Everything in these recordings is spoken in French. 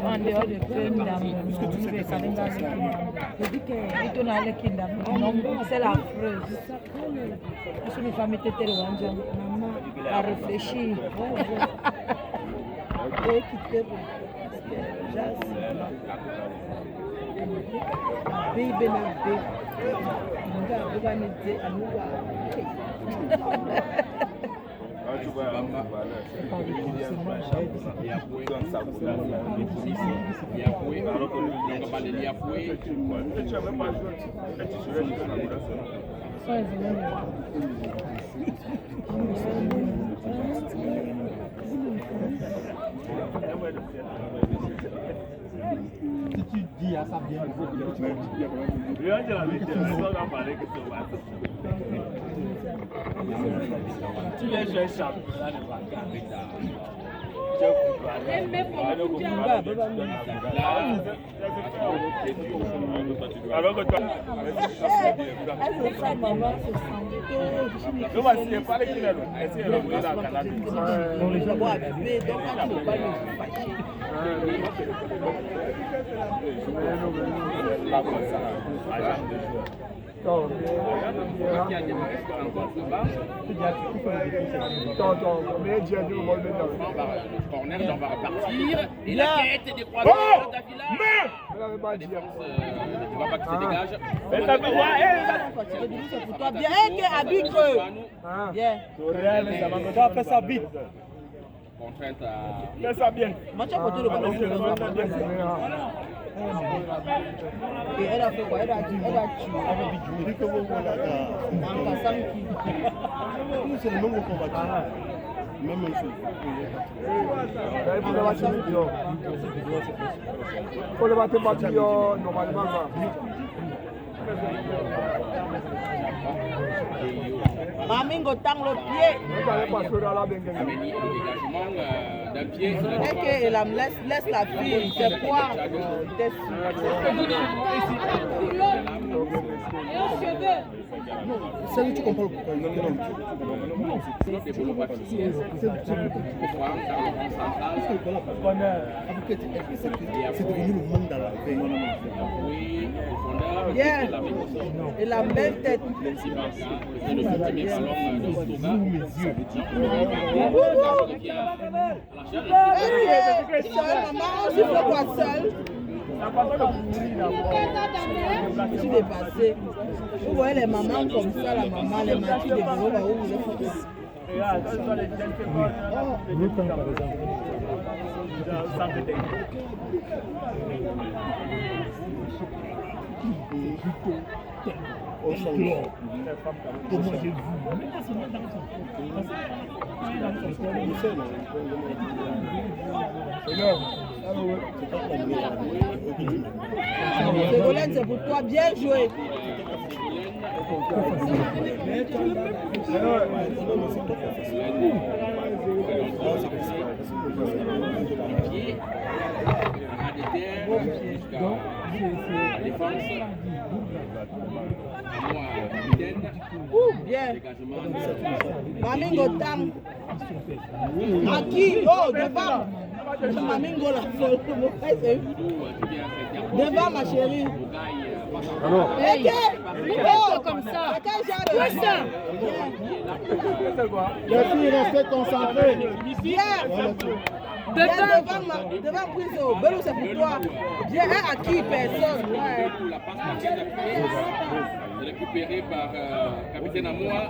En dehors de Kindam, c'est la affreuse. Parce que mes femmes étaient tellement à réfléchir. Si tu dis à ça bien, il faut que tu tous les jeunes championnats de alors que toi, corner, on va repartir. Et la tête des trois Davila. La défense de Baba qui se dégage. C'est pour toi. Bien, habit creux. Bien. Fais ça vite. Contrainte à. Fais ça bien. Moi, tu as porté le ballon. Et elle a fait quoi? Elle a tué. C'est le nombre qu'on va dire. Même chose. Faut le battre normalement. Mamingo tang le pied. Amélie, le dégagement d'un pied. Et elle laisse la fille. C'est quoi? C'est lui, tu comprends pourquoi. C'est devenu le monde dans la paix. Bien. Et la belle tête. Maman, je fais quoi seul? Je suis dépassée. Vous voyez les mamans comme ça, la maman, les matis de bureau, là où vous êtes. Ségolène, c'est pour toi, bien joué. Bien. Mamingo Tang. Aki, oh, devant. Mamingo la folle. Devant ma chérie. Comme ça. Les filles, restez concentrées. Bien. Devant Priso. Belou, c'est pour toi. Bien, à qui personne. Récupéré par capitaine Amoua.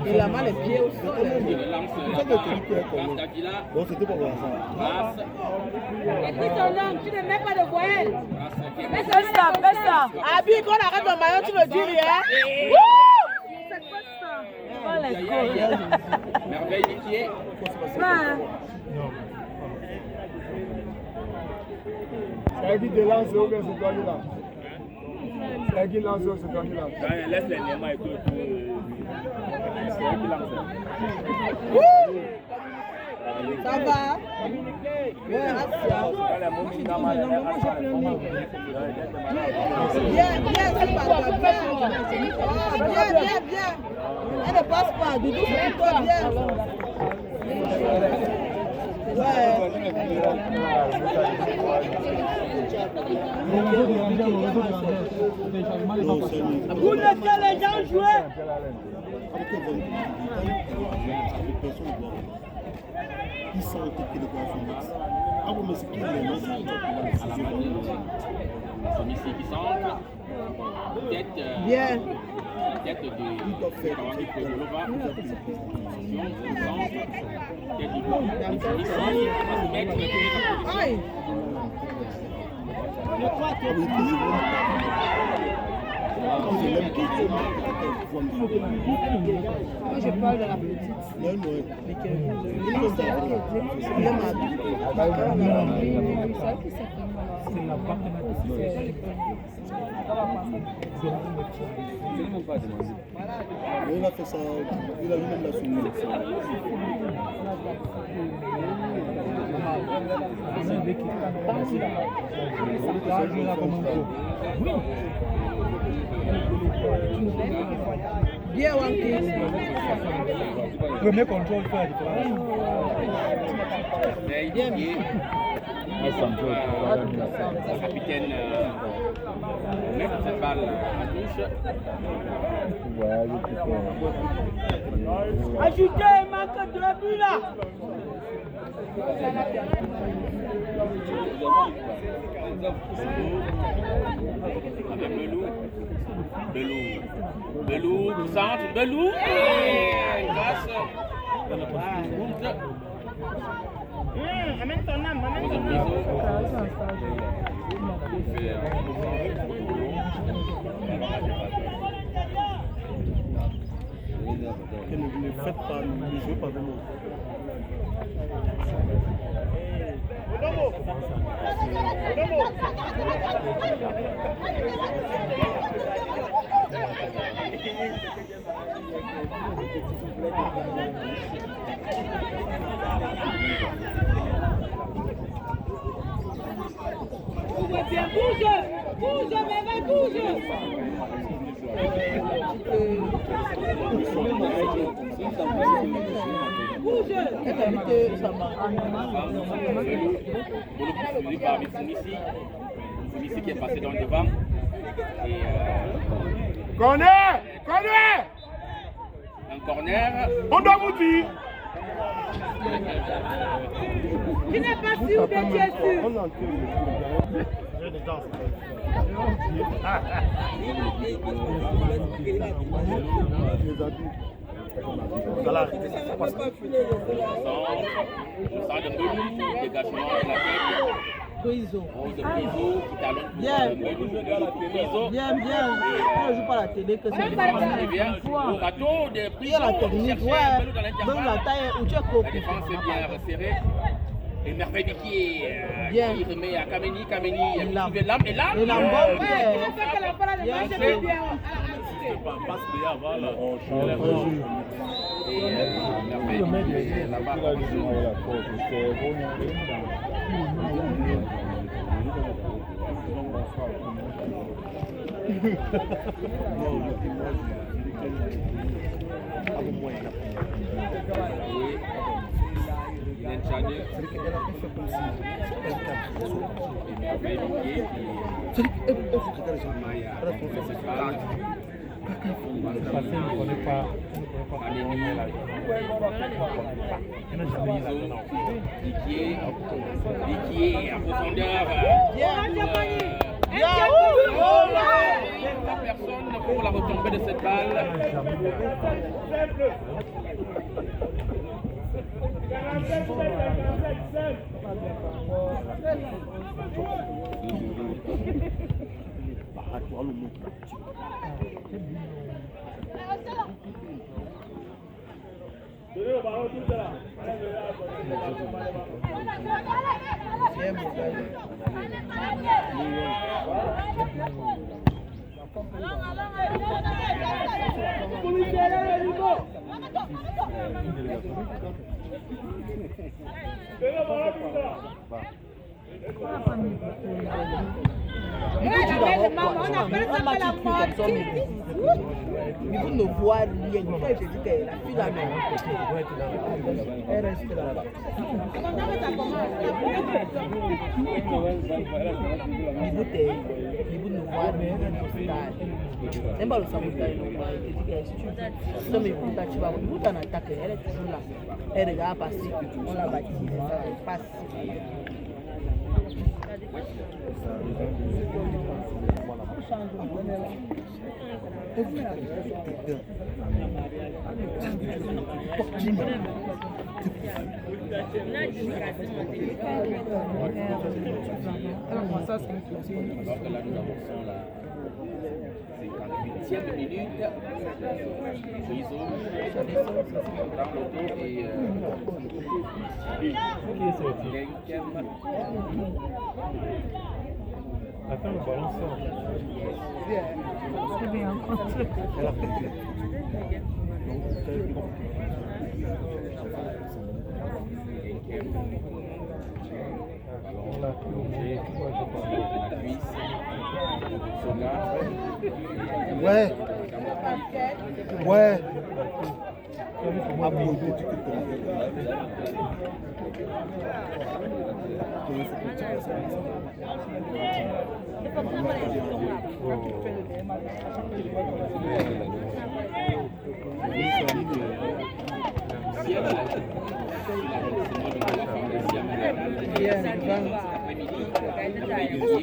Il a mal les pieds au sol. Il lance Davila. Bon, c'était pas bon ça. Écoute ton nom, tu ne mets pas de voile. Fais ça. Abi, quand on arrête ton maillot, tu ne dis rien. Merveille du pied. C'est qui te lance ou bien c'est toi qui lance? C'est qui lance ou c'est toi qui lance? Laisse les némas et tout. C'est qui lance. Ça va? Ouais, Assia. Moi, je dis, non, moi, j'ai plein de Bien, bien, c'est pas toi, bien. Ah, bien, bien, bien. Elle ne passe pas. Doudou, c'est pour toi, bien. Ouais. Vous laissez les gens jouer. Ils sont occupés de quoi faire. Ah bon, mais c'est qui les Celui-ci qui centre. Tête. Bien. Tête de Aïe. Moi, je parle de la petite. Non, non. Il a fait ça, il a lui-même la soumise. Bien, Wanky. Premier contrôle fait la différence. Bien, bien. Le capitaine met cette balle à touche. Ajoutez, il manque 2 buts là. Avec Belou qui centre, Belou et grâce Amène ton âme, amène ton âme. Ne faites pas, ne jouez pas vraiment. Bouge, bébé, bouge. Bouge. Par Mitsumisi qui est passé dans le devant. Et Corner! Corner! un corner. On doit vous dire! Tu n'es pas sûr ou bien tu es sûr? On a un peu Voilà. Le centre de Belou, dégagement de la tête. Brizo. Rose de Brizo qui talonne pour Bien. Belou, Brizo. Bien, bien. On ne joue pas la télé que c'est Et bien, au râteau de il y a Brizo, la technique, chercher ouais. Belou dans Donc la l'intervalle. taille où tu es La copié. défense est bien resserrée. Et Merveille qui Bien. remet à Kameni, Kameni, Et l'âme. et l'âme. Et la bombe, bien. Bien, c'est bien. Liquier en profondeur. La personne pour la retombée de cette balle. Ils vont ne voir rien. Je dis que la fille là, elle reste là-bas. Ils vont ne voir rien. C'est pas le sabotage normal. Je dis que si tu vas en attaque, elle est toujours là. Elle regarde passer, on la bâtit, elle passe. C'est 58e minute. Chizo prend le tour et Genkem. Attends, le ballon sort. C'est bien. On l'a plongé. Ouais. Ouais.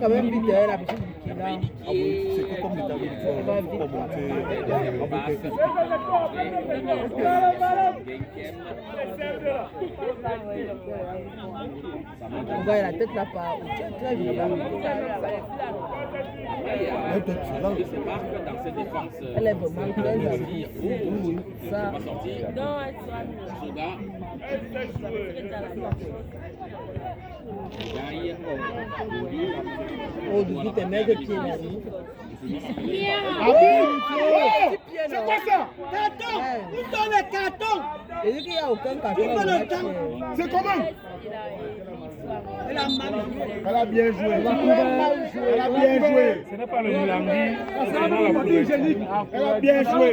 Quand même vite, elle a besoin de C'est que comme l'État va monter. On voit la tête là pas. Très bien. Elle est vraiment très ça. Oh, du t'es mec de pied là. C'est quoi ça? Carton! Où sont les cartons? Et dit qu'il n'y a aucun carton. C'est comment? Elle a mal joué. Elle a bien joué. Elle a bien joué. Ce n'est pas le Nilangi. Elle a bien joué.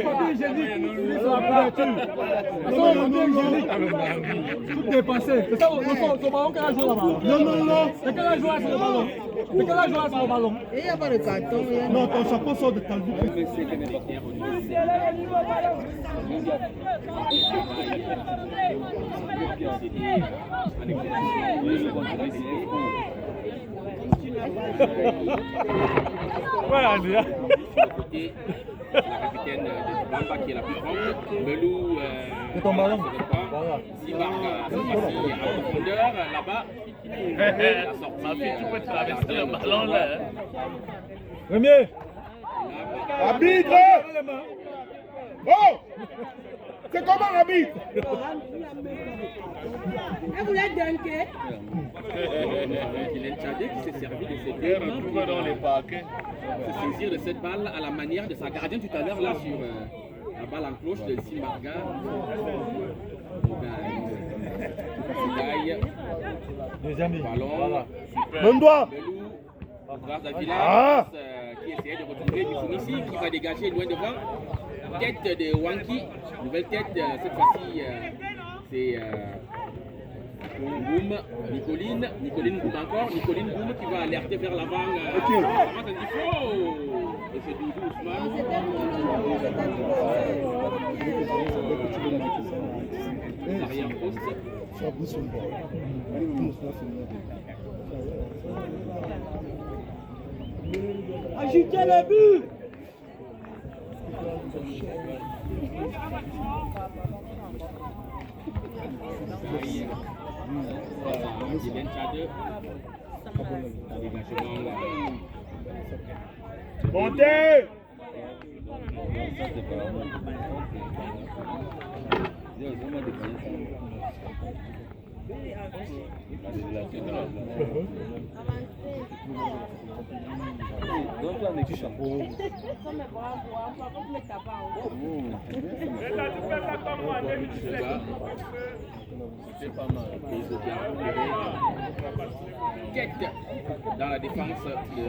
Tout dépassé. C'est ça, son ballon qu'elle a joué là-bas. Non, non, non. C'est qu'elle a joué à ce ballon. C'est qu'elle a joué à ce ballon. Et il n'y a pas de carton. Non, ton chapeau sort de ta vie. Voilà, Andrea. La capitaine de Bamba qui est la plus grande. Melou. C'est ton ballon. Simarc, cette fois-ci en profondeur, là-bas. Ma fille, tu peux traverser le ballon là. Premier. Arbitre! Oh! C'est comment, arbitre? Elle voulait dunker. Kylian Tchadé qui s'est servi de ses deux mains pour se saisir de cette balle à la manière de sa gardienne tout à l'heure là sur la balle en cloche de Simarga. Deuxième ligne. Ballon. Même doigt! Grâce à Villa qui essayait de retrouver Bifonissi qui va dégager loin devant. Tête de Wanki, nouvelle tête cette fois-ci c'est Boum, Nicoline Boum encore, Nicoline Boum qui va alerter vers l'avant. Et c'est Doudou Ousmane. L'arrière-poste. Agitez le but. Montez! Tête dans la défense de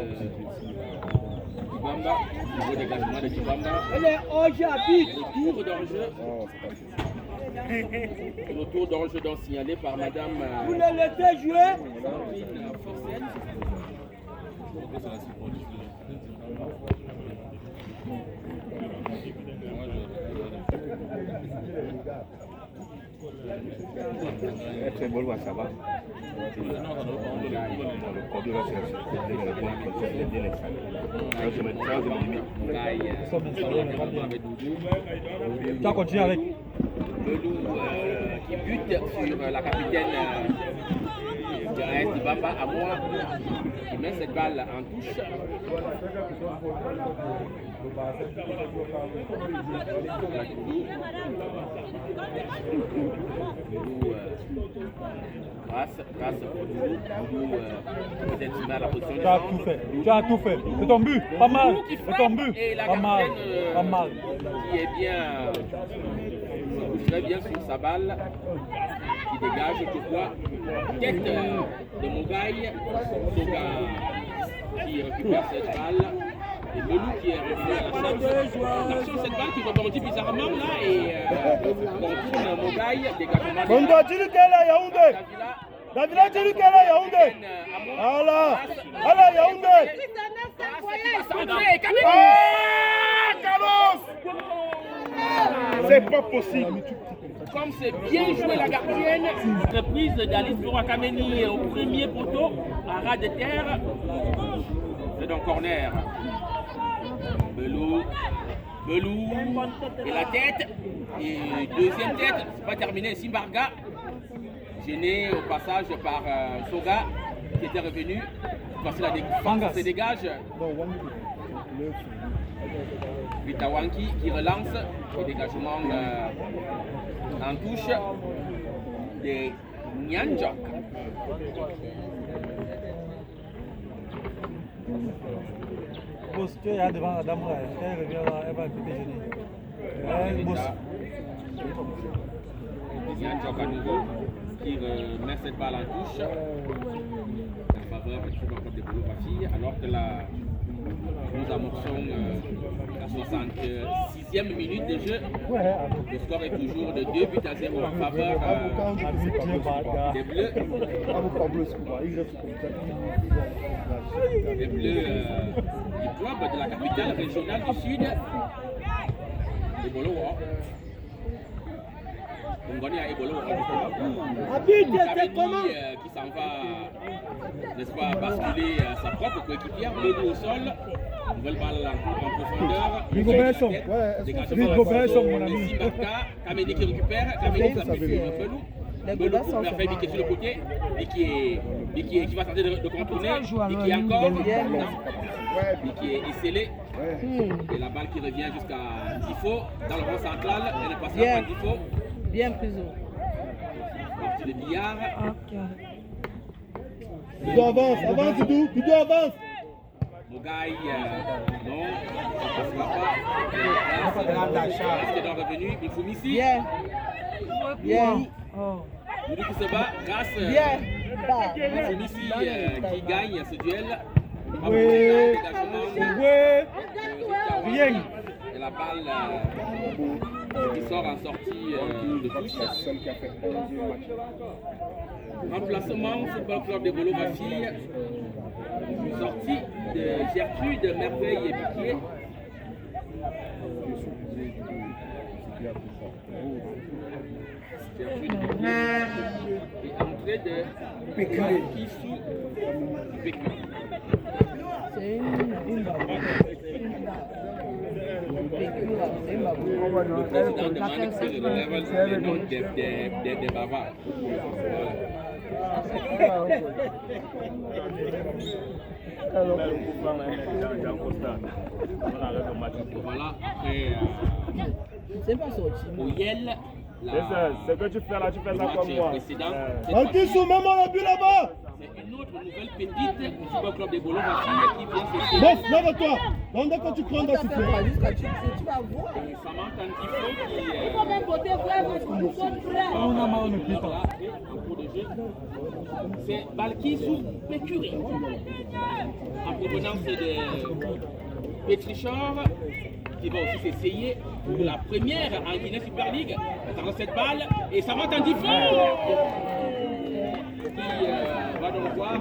Dibamba, niveau dégagement de Dibamba. Le tour d'enjeu donc signalé par Madame. Vous le laissez jouer. Très bon, ça va. Tu vas continuer avec. Belou qui bute sur la capitaine de AS Dibamba à moi, qui met cette balle en touche. Grâce au Belou, peut-être se met à la position de Tu as tout fait. Tu as tout fait. C'est ton but. Pas mal. C'est ton but. Et la Pas mal. capitaine Pas mal. qui est bien, se couche très bien sur sa balle, qui dégage toutefois tête de Mogaï, Soga qui récupère cette balle. Et Belou qui est revenu à l'action de cette balle qui rebondit bizarrement là et contourne Mogaï, dégagement de Bongo, dis-lui qu'elle est Yaoundé. Davila, dis-lui qu'elle est Yaoundé. Voilà. Allez, Yaoundé. Ah, Carlos. C'est pas possible. Comme c'est bien joué la gardienne, reprise d'Alice Bourakameni au premier poteau, à ras de terre. C'est donc corner. Belou et la tête. Et deuxième tête, c'est pas terminé. Simbarga, gêné au passage par Soga, qui était revenu. Voici la défense se dégage. Vitawanki qui relance le dégagement en touche de Nyanjok. Boss, tu es là devant la dame là. Elle revient là, elle va écouter gêner. Boss. Nyanjok à nouveau qui met cette balle en touche en faveur du club de Boulogne, alors que nous amorçons la 66e minute de jeu. Le score est toujours de 2-0 en faveur des Bleus. Les Bleus du club de la capitale régionale du Sud, de Bolowa. Ngoni a Ebolo qui s'en va, n'est-ce pas, basculer sa propre coéquipière, Belou au sol, nouvelle balle en profondeur. Dégagement mon ami. Kameni qui récupère, Kameni qui s'appuie sur Belou. Belou pour faire faire Mickey sur le côté, qui va tenter de contourner, qui est encore, qui est scellé. Et la balle qui revient jusqu'à Difo, dans le rond central, elle est passée à Difo. Bien prison. Partie de billard. Tu dois avancer, avance Doudou, tu dois avancer. Mogaï, non, ça ne passera pas. Est-ce qu'il est revenu? Il faut ici. Bien. Bien. Doudou qui se bat grâce à Missi qui gagne ce duel. Bien. Et la balle qui sort en sortie de touche. Remplacement Football Club de Bolo-Bafille. Sortie de Gertrude, Merveille et Biquier. Gertrude et entrée de Kissou Pécu. C'est une Le président demande que je relève le nom des bavards. Voilà, après c'est pas sorti. Oyel C'est que tu fais là, tu fais ça comme moi. précédent. Balkissou, mets-moi le but là-bas. C'est une autre nouvelle petite du Football Club de Bolo-Voici qui vient se Bof, lève-toi. Donc dès que tu prends dans ce Tu vas voir. Samantha Ndifo qui Il faut même voter vrai parce que nous sommes prêts. On a marre de plus tard. en cours de jeu. C'est Balkissou Pécuré. En provenance de Petrichor, qui va aussi s'essayer pour la première en Guinée Super League. Attendons cette balle et Samantha Ndifo qui va donc voir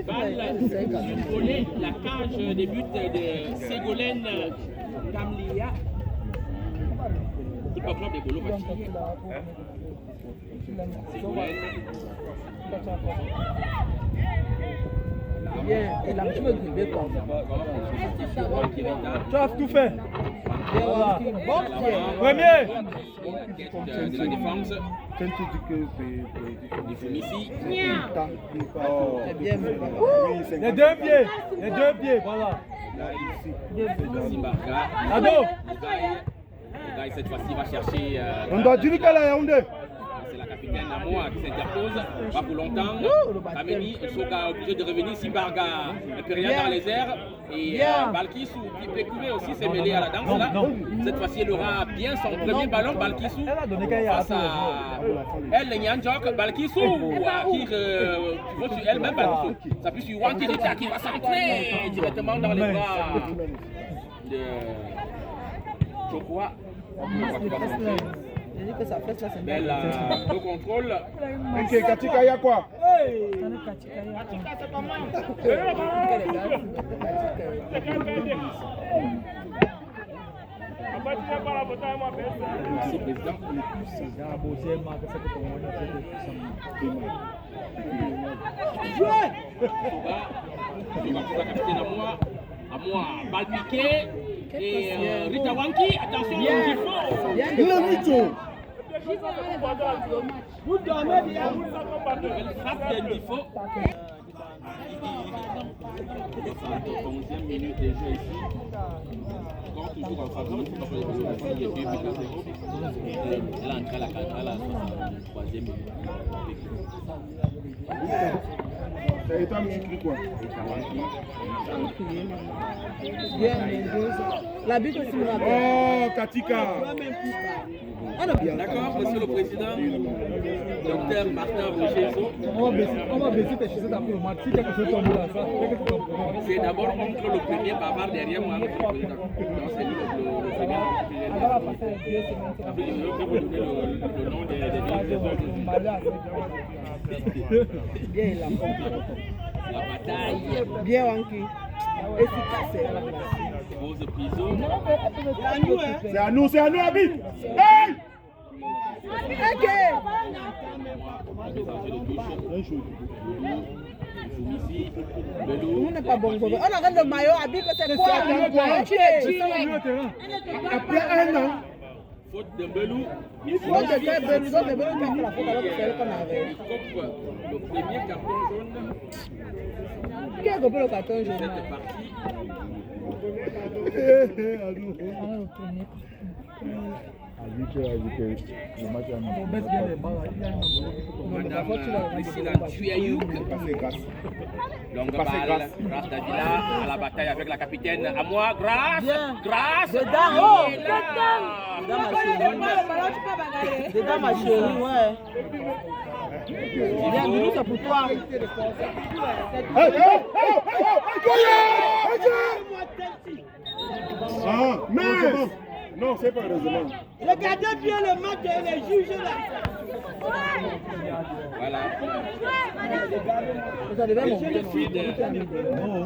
balle survoler la cage des buts de Ségolène Kamlia. Tout le club de Bolo-Voici. Ségolène. Bien, et là, tu veux griller quoi? Tu as tout fait. Voilà. Bon pied. Premier. De la défense. Du Fumissi. C'est bien, mais pas. Les deux pieds. Les deux pieds, voilà. Simbarka. Ado. Gaï cette fois-ci va chercher. On doit dire qu'elle est Yaoundé. C'est la capitaine Namoa qui s'interpose. Pas pour longtemps. Kameni Soka obligé de revenir. Simbarga ne peut rien dans les airs. Et Balkissou qui peut courir aussi s'est mêlé à la danse là. Cette fois-ci elle aura bien son premier ballon. Balkissou face à elle, Nyanjok. Balkissou qui vaut sur elle-même. Balkissou s'appuie sur Wankirita qui va s'entrer directement dans les bras de Chokwa. J'ai dit que ça fait ça, c'est bien. Belle le contrôle. Ok, Katika, il y a quoi? Merci président. Capitaine à moi, balle piquée. Et Rita Wanki, attention, il faut. Il est mytho. Elle frappe d'Indifo. 11e minute de jeu ici. Encore toujours en faveur du Football Club de Bolo-Voici, il y a 2 buts à 0. Elle a entré à la 63e minute. Et toi, tu cries quoi? Bien, Mendoza. La butte aussi, on a bien. Oh, Katika. On a bien. D'accord, monsieur le président, docteur Martin Rochezo. On va baisser tes chaussettes après le match. Si quelque chose tombe là, ça, C'est d'abord entre le premier bavard derrière moi, monsieur le président. Donc c'est lui le premier. Après, je vais vous donner le nom des Bien, il a compris. la bataille. Bien, Wanki. Efficace, elle a compris. Rose Piso. C'est à nous, Abi. Hey! Ok. On n'est pas bon. On arrête le maillot, Abi, que c'est quoi? Après un an. Faute de Belou. Il faut que tu aies besoin de Belou qui a fait la faute alors que c'est elle qu'on avait. Le premier carton jaune. Qui a coupé le carton jaune? Cette partie. Madame Priscilla Tuyayouk. Longue balle, Grâce Davila à la bataille avec la capitaine. À moi, Grâce. Grâce. Dedans, oh, dedans. Dedans, ma chérie. Dedans, ma chérie, ouais. Viens, Milou, c'est pour toi. Non, c'est pas heureusement. Regardez bien le match et les juges là. Voilà. Vous allez voir mon Je suis de... non,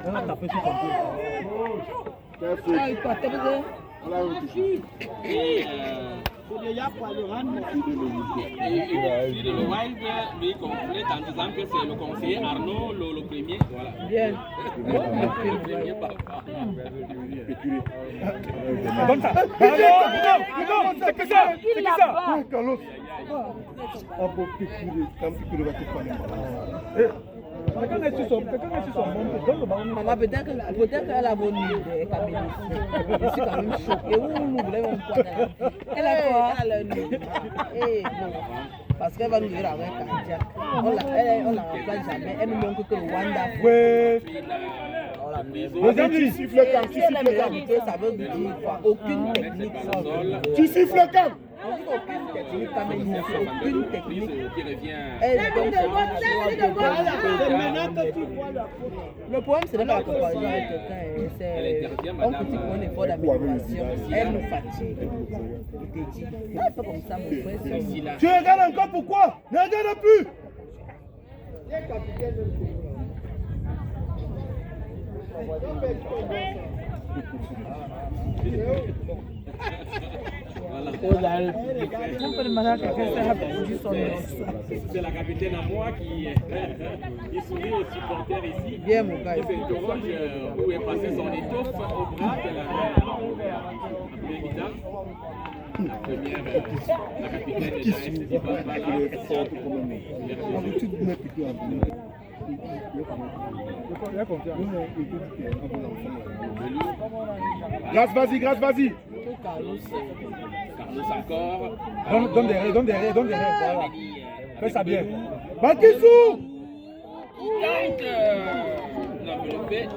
on a tapé sur son pied. Ah, il partait peut-être. Et le Wild lui complète en disant que c'est le conseiller Arnaud le premier. Voilà. Bien. Le premier papa. Donne ça. Non, c'est que ça. C'est que ça. Carlos. Ah, pour piquer, quand tu peux le battre. Quelqu'un est sur son bon, donne le ballon. Maman, peut-être qu'elle a bonne idée, Camille. Je suis quand même choquée. Où nous voulons quoi? Elle a quoi? Elle a le nez. Eh, bon. Parce qu'elle va nous dire avec cardiaque. On la remplace jamais. Elle nous manque que le Wanda. Oui. Tu siffles quand? Tu siffles quand? Ça veut dire quoi? Aucune technique. Tu siffles quand? On dit aucune technique, Camille. Aucune technique. Qui revient. Elle donc le problème, ce n'est pas la comparaison avec quelqu'un. C'est un petit point d'effort d'amélioration. Elle nous fatigue. Elle fait comme ça, mon frère. Tu regardes encore pourquoi? Ne regarde plus! C'est la capitaine à moi qui sourit aux supporters ici. Bien, mon gars. C'est une orange où est passé son étoffe au bras de la première dame. La première, la capitaine de l'AS dit pas là. Grâce, vas-y, grâce, vas-y. Carlos encore. Donne derrière. Voilà. Fais ça bien. Bakissou! Il l'enveloppé.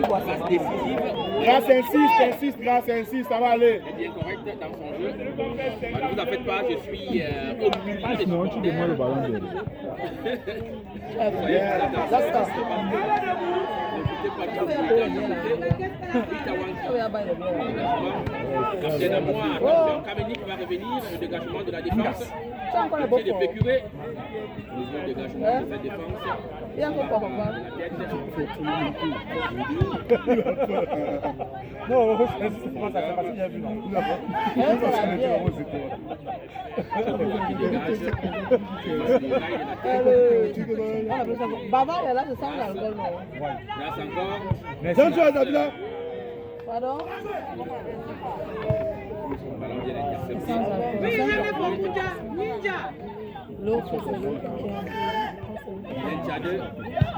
Passe décisive. Grâce insiste, ça va aller. Elle est bien correcte dans son jeu. Ne vous en faites pas, je suis au milieu des supporters. le ballon. Capitaine à moi, attention, Kamenic va revenir, le dégagement de la défense. C'est de Pécuré. Le dégagement de sa défense. Il y a encore papa. Non, c'est pas ça, c'est pas ça, j'ai vu. Bavard est là, c'est sans alcool, non? Grâce encore. Donne-toi, Davila. Pardon? Ballon bien intercepté. L'autre, c'est l'autre.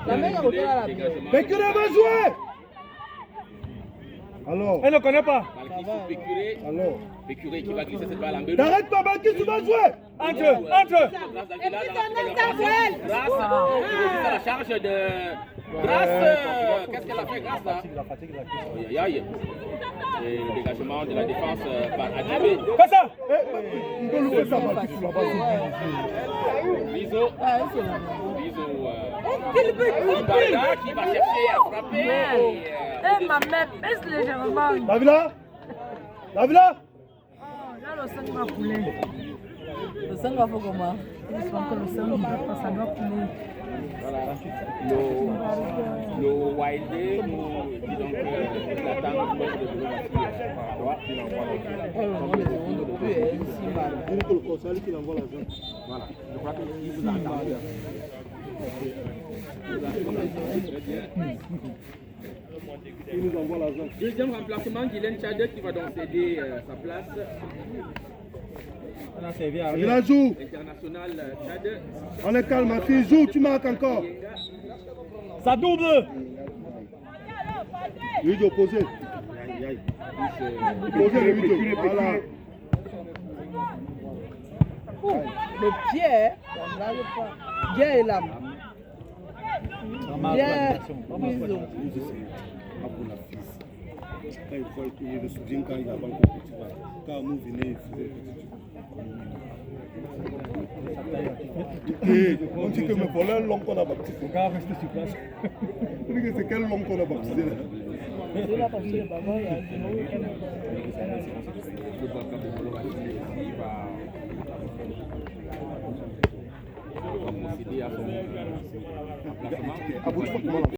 La main est retournée à la Mais que va jouer? Alors, Elle ne connaît pas. Pécuré. alors. Pécuré qui va glisser cette balle en deux. T'arrêtes pas, Bakissou va jouer. Entre. Grâce à la charge de Grâce. Qu'est-ce qu'elle a fait, Grâce là? Aïe aïe. Et le dégagement de la défense par Adjibé. Fais ça. On peut louper ça, Bakissou là-bas. Biso. Ibala qui va chercher à frapper. Ma mère pèse légèrement. Davila. Là, le sang va couler. Le sang va faire comment? Je sens que le sang ne va pas, ça doit couler. Voilà. Le Wilde nous dit donc l'attente de à droite. Il faut le conseil qui envoie l'argent. Voilà. Je crois qu'il vous a entendu. Il nous envoie l'argent. Deuxième remplacement, Guylaine Tchadek qui va donc céder sa place. Il a joué. International Tchad. On est calme, ma fille. Joue, tu marques encore. Ça double. Lui d'opposé. Opposé, lui de. Voilà. Le pied, on n'arrive pas. Bien et l'âme. Bien, bisous. Quand il faut le soutien quand il a banque quand nous venons, on dit que mes voleurs l'homme qu'on a baptisé. Le gars reste sur place. On dit que c'est quel homme qu'on a baptisé là. C'est là parce que le bavard, il y a un Procéder à son remplacement. Ah bon, tu vois comment